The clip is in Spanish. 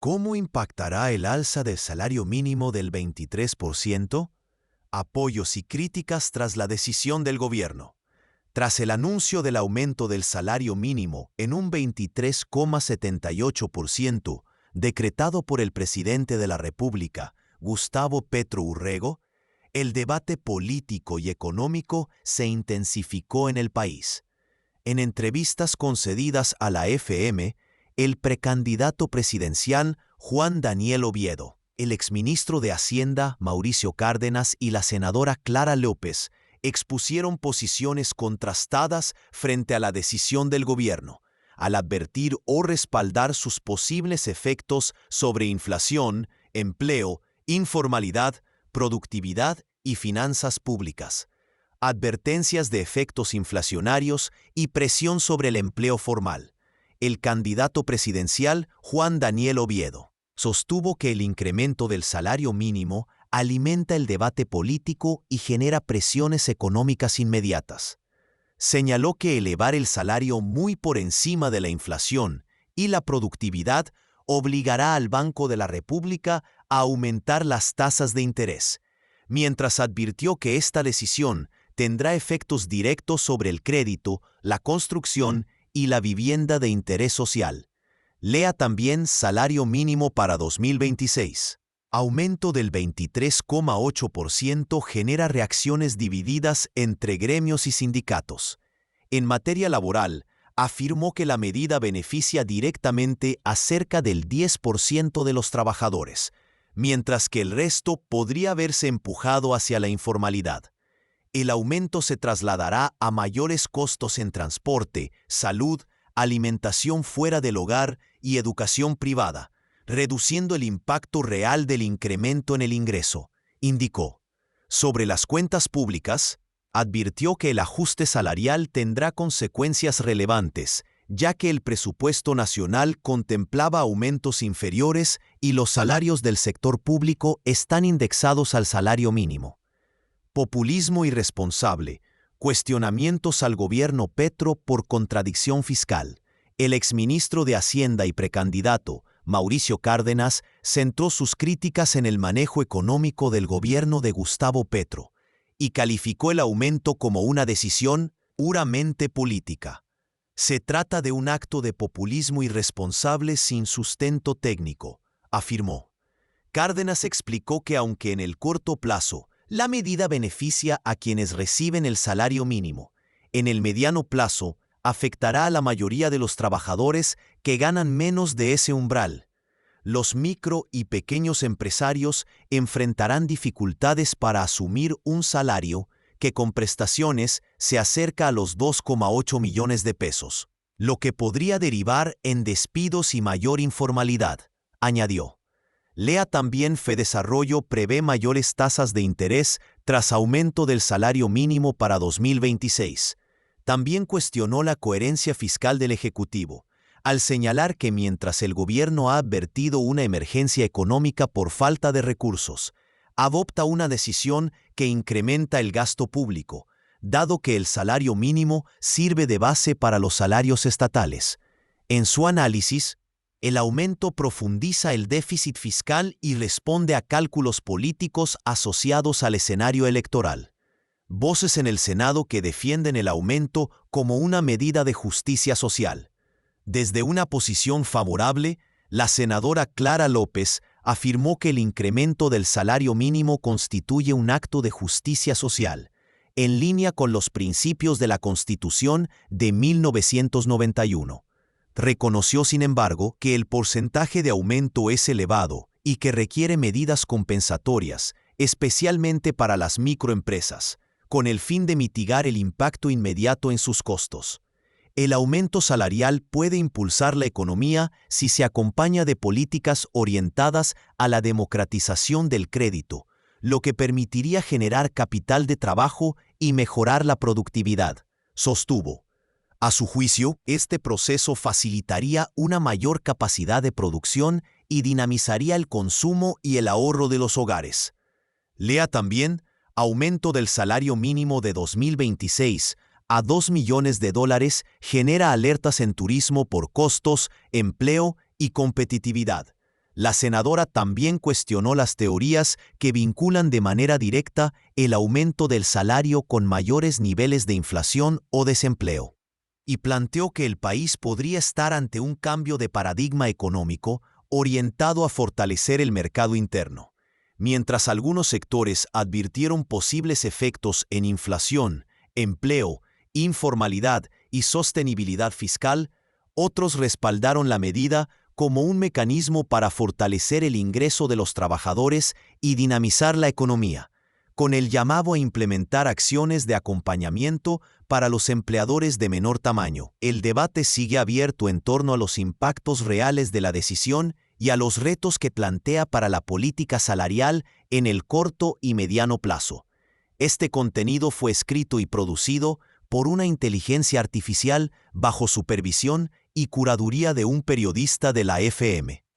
¿Cómo impactará el alza del salario mínimo del 23%? Apoyos y críticas tras la decisión del gobierno. Tras el anuncio del aumento del salario mínimo en un 23,78%, decretado por el presidente de la República, Gustavo Petro Urrego, el debate político y económico se intensificó en el país. En entrevistas concedidas a la FM, el precandidato presidencial Juan Daniel Oviedo, el exministro de Hacienda Mauricio Cárdenas y la senadora Clara López expusieron posiciones contrastadas frente a la decisión del gobierno, al advertir o respaldar sus posibles efectos sobre inflación, empleo, informalidad, productividad y finanzas públicas, advertencias de efectos inflacionarios y presión sobre el empleo formal. El candidato presidencial Juan Daniel Oviedo sostuvo que el incremento del salario mínimo alimenta el debate político y genera presiones económicas inmediatas. Señaló que elevar el salario muy por encima de la inflación y la productividad obligará al Banco de la República a aumentar las tasas de interés, mientras advirtió que esta decisión tendrá efectos directos sobre el crédito, la construcción y la vivienda de interés social. Lea también salario mínimo para 2026. Aumento del 23,8% genera reacciones divididas entre gremios y sindicatos. En materia laboral, afirmó que la medida beneficia directamente a cerca del 10% de los trabajadores, mientras que el resto podría verse empujado hacia la informalidad. El aumento se trasladará a mayores costos en transporte, salud, alimentación fuera del hogar y educación privada, reduciendo el impacto real del incremento en el ingreso, indicó. Sobre las cuentas públicas, advirtió que el ajuste salarial tendrá consecuencias relevantes, ya que el presupuesto nacional contemplaba aumentos inferiores y los salarios del sector público están indexados al salario mínimo. Populismo irresponsable, cuestionamientos al gobierno Petro por contradicción fiscal. El exministro de Hacienda y precandidato, Mauricio Cárdenas, centró sus críticas en el manejo económico del gobierno de Gustavo Petro y calificó el aumento como una decisión puramente política. Se trata de un acto de populismo irresponsable sin sustento técnico, afirmó. Cárdenas explicó que aunque en el corto plazo la medida beneficia a quienes reciben el salario mínimo, en el mediano plazo afectará a la mayoría de los trabajadores que ganan menos de ese umbral. Los micro y pequeños empresarios enfrentarán dificultades para asumir un salario que con prestaciones se acerca a los 2,8 millones de pesos, lo que podría derivar en despidos y mayor informalidad, añadió. Lea también Fedesarrollo prevé mayores tasas de interés tras aumento del salario mínimo para 2026. También cuestionó la coherencia fiscal del Ejecutivo, al señalar que mientras el gobierno ha advertido una emergencia económica por falta de recursos, adopta una decisión que incrementa el gasto público, dado que el salario mínimo sirve de base para los salarios estatales. En su análisis, el aumento profundiza el déficit fiscal y responde a cálculos políticos asociados al escenario electoral. Voces en el Senado que defienden el aumento como una medida de justicia social. Desde una posición favorable, la senadora Clara López afirmó que el incremento del salario mínimo constituye un acto de justicia social, en línea con los principios de la Constitución de 1991. Reconoció, sin embargo, que el porcentaje de aumento es elevado y que requiere medidas compensatorias, especialmente para las microempresas, con el fin de mitigar el impacto inmediato en sus costos. El aumento salarial puede impulsar la economía si se acompaña de políticas orientadas a la democratización del crédito, lo que permitiría generar capital de trabajo y mejorar la productividad, sostuvo. A su juicio, este proceso facilitaría una mayor capacidad de producción y dinamizaría el consumo y el ahorro de los hogares. Lea también aumento del salario mínimo de 2026 a $2 millones genera alertas en turismo por costos, empleo y competitividad. La senadora también cuestionó las teorías que vinculan de manera directa el aumento del salario con mayores niveles de inflación o desempleo, y planteó que el país podría estar ante un cambio de paradigma económico orientado a fortalecer el mercado interno. Mientras algunos sectores advirtieron posibles efectos en inflación, empleo, informalidad y sostenibilidad fiscal, otros respaldaron la medida como un mecanismo para fortalecer el ingreso de los trabajadores y dinamizar la economía, con el llamado a implementar acciones de acompañamiento para los empleadores de menor tamaño. El debate sigue abierto en torno a los impactos reales de la decisión y a los retos que plantea para la política salarial en el corto y mediano plazo. Este contenido fue escrito y producido por una inteligencia artificial bajo supervisión y curaduría de un periodista de la FM.